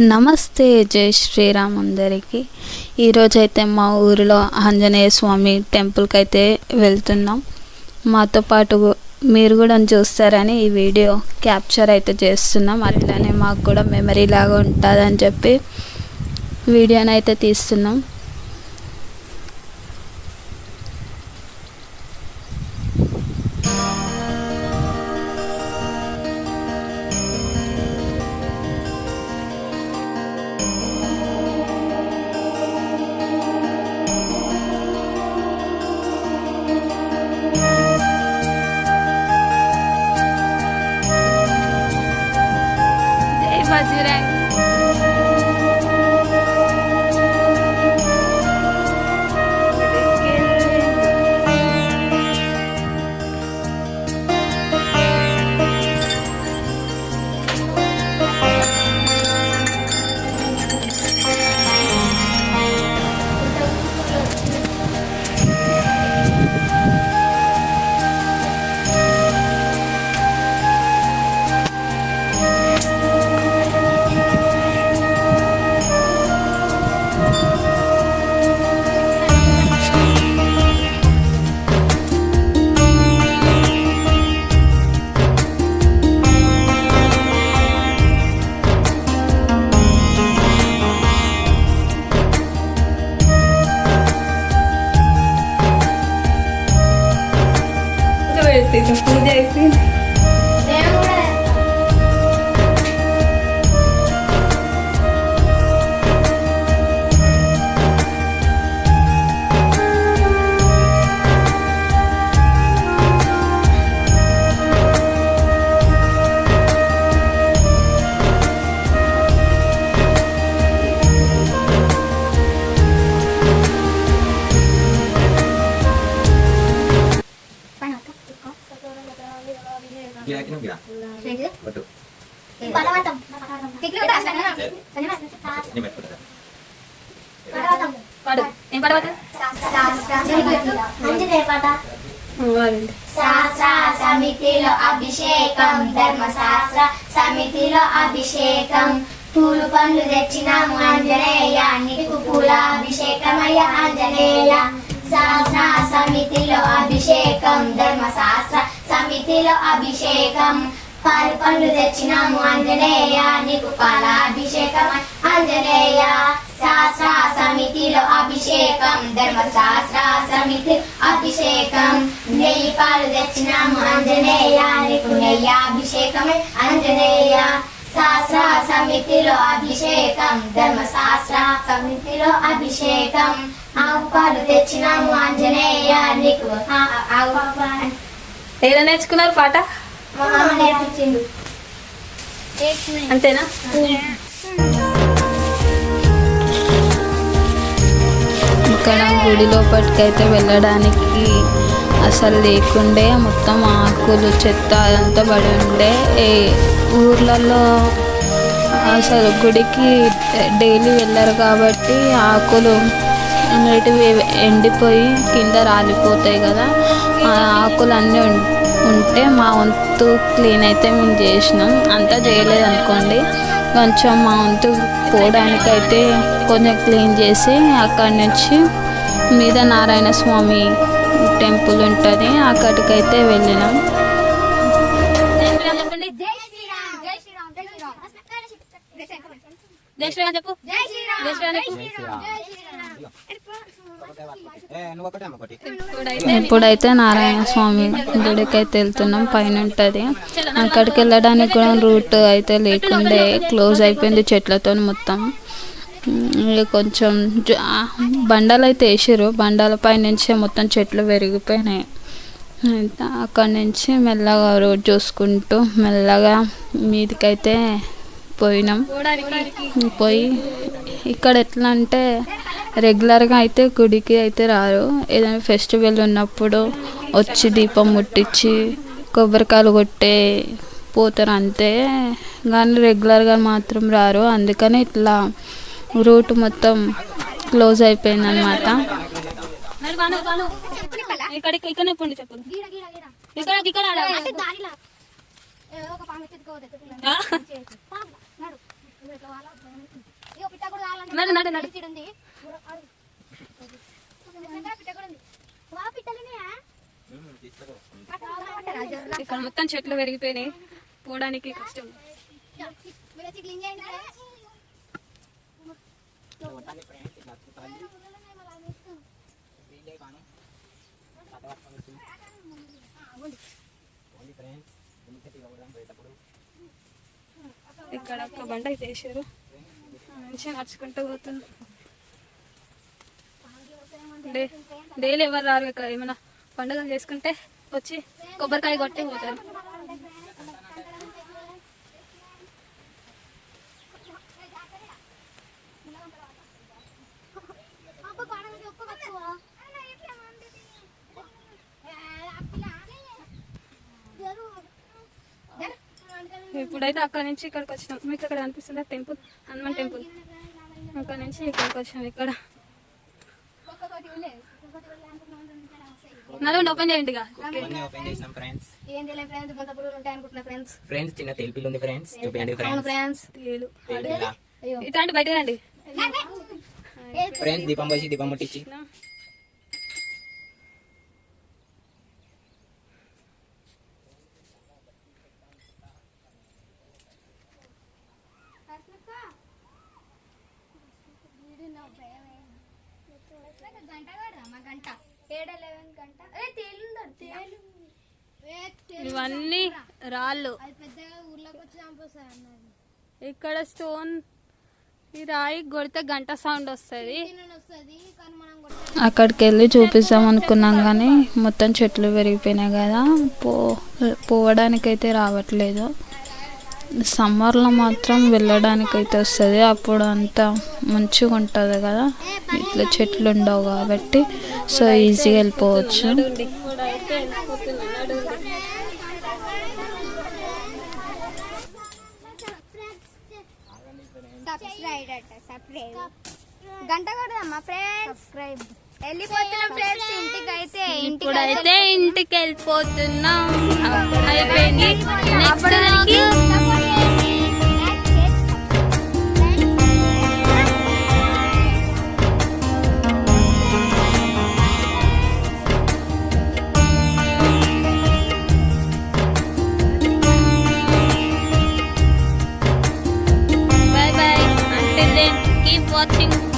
నమస్తే, జై శ్రీరామ్ అందరికీ. ఈరోజైతే మా ఊరిలో ఆంజనేయ స్వామి టెంపుల్కి అయితే వెళ్తున్నాం. మాతో పాటు మీరు కూడా చూస్తారని ఈ వీడియో క్యాప్చర్ అయితే చేస్తున్నాం. అట్లానే మాకు కూడా మెమరీ లాగా ఉంటుందని చెప్పి వీడియోని అయితే తీస్తున్నాం. పూజ అయిపోయింది. శాస్త్ర సమితిలో అభిషేకం, ధర్మశాస్త్ర సమితిలో అభిషేకం. పూలు పండ్లు తెచ్చినాము ఆంజనేయ, నీకు పూలాభిషేకమయ్య ఆంజనేయ. శాస్త్ర సమితిలో అభిషేకం, ధర్మశాస్త్ర సమితిలో అభిషేకం. పాలు పండ్లు తెచ్చినాము ఆంజనేయ, నీకు పాలాభిషేకం ఆంజనేయ. శాస్త్ర సమితిలో అభిషేకం, ధర్మశాస్త్ర సమితి అభిషేకం. నెయ్యి పాలు తెచ్చినాము ఆంజనేయ, నీకు నెయ్యాభిషేకం ఆంజనేయ. శాస్త్ర సమితిలో అభిషేకం, ధర్మశాస్త్ర సమితిలో అభిషేకం. ఆవు పాలు తెచ్చినాము ఆంజనేయ, నీకు ఆవు. ఏదో నేర్చుకున్నారు పాట? నేర్పించిండు అంతేనా? ఇక్కడ గుడి లోపలికైతే వెళ్ళడానికి అసలు లేకుండే, మొత్తం ఆకులు చెత్త అదంతా పడి ఉండే. ఊర్లలో అసలు గుడికి డైలీ వెళ్ళరు కాబట్టి ఆకులు అనేటివి ఎండిపోయి కింద రాలిపోతాయి కదా. ఆ ఆకులు అన్నీ ఉంటే మా వంతు క్లీన్ అయితే మేము చేసినాం. అంతా చేయలేదు అనుకోండి, కొంచెం మా వంతు పోవడానికైతే కొంచెం క్లీన్ చేసి అక్కడి నుంచి మీద నారాయణ స్వామి టెంపుల్ ఉంటుంది, అక్కడికైతే వెళ్ళినాం. ఇప్పుడైతే నారాయణ స్వామి గుడికి అయితే వెళ్తున్నాం. పైన ఉంటుంది, అక్కడికి వెళ్ళడానికి కూడా రూట్ అయితే లేకుండే, క్లోజ్ అయిపోయింది చెట్లతో మొత్తం. కొంచెం బండలు అయితే వేసారు, బండాల పై నుంచే మొత్తం చెట్లు పెరిగిపోయినాయి. అక్కడి నుంచి మెల్లగా రోడ్ చూసుకుంటూ మెల్లగా మీదికైతే పోయినాం. పోయి ఇక్కడ ఎట్లా అంటే రెగ్యులర్గా అయితే గుడికి అయితే రారు, ఏదైనా ఫెస్టివల్ ఉన్నప్పుడు వచ్చి దీపం ముట్టించి కొబ్బరికాయలు కొట్టే పోతారు అంతే, కానీ రెగ్యులర్గా మాత్రం రారు. అందుకని ఇట్లా రూట్ మొత్తం క్లోజ్ అయిపోయింది అన్నమాట. నడు నడు నడు. ఉంది పిట్ట కూడా ఉంది. వా పిట్టలున్నాయా? ఇక్కడ మొత్తం చెట్లు పెరిగిపోయినాయి, పోవడానికి కష్టం. మీరు క్లీన్ చేయండి. ఇక్కడ ఒక బండ అయితే వేసారు, మంచిగా నడుచుకుంటూ పోతుంది. డైలీ ఎవరు రారు ఇక్కడ, ఏమైనా పండుగలు చేసుకుంటే వచ్చి కొబ్బరికాయ కొట్టి పోతారు. ఇప్పుడైతే అక్కడ నుంచి ఇక్కడికి వచ్చినాం. మీకు ఇక్కడ అనిపిస్తుంది టెంపుల్, హనుమాన్ టెంపుల్. అక్కడ నుంచి ఇక్కడికి వచ్చినాం. ఇక్కడ నలుగురు ఓపెన్ చేయండి. ఓపెన్ చేసినాం ఫ్రెండ్స్. ఏం తెలియదు ఫ్రెండ్స్, కొంత పురుగులు ఉంటాయి అనుకుంటున్నా ఫ్రెండ్స్. ఫ్రెండ్స్ చిన్న తెలుపులు ఉంది ఫ్రెండ్స్, చూపించండి ఫ్రెండ్స్. ఫ్రెండ్స్ ఇట్లాంటి బయట రండి ఫ్రెండ్స్. దీపం పోసి దీపం ముట్టించి ఇవన్నీ రాళ్ళు. ఇక్కడ స్టోన్, ఈ రాయి కొడితే గంట సౌండ్ వస్తుంది. అక్కడికి వెళ్ళి చూపిస్తాం అనుకున్నాం కానీ మొత్తం చెట్లు పెరిగిపోయినాయి కదా, పోవడానికైతే రావట్లేదు. సమ్మర్లో మాత్రం వెళ్ళడానికైతే వస్తుంది, అప్పుడు అంతా మంచిగా ఉంటుంది కదా, ఇట్లా చెట్లు ఉండవు కాబట్టి సో ఈజీగా వెళ్ళిపోవచ్చు. గంట కొడదమ్మా ఫ్రెండ్స్, వెళ్ళిపోతున్నాం ఫ్రెండ్స్ ఇంటికైతే. ఇప్పుడైతే ఇంటికి వెళ్ళిపోతున్నాం. అయిపోయింది. నెక్స్ట్ దానికి bye bye. Until then, keep watching.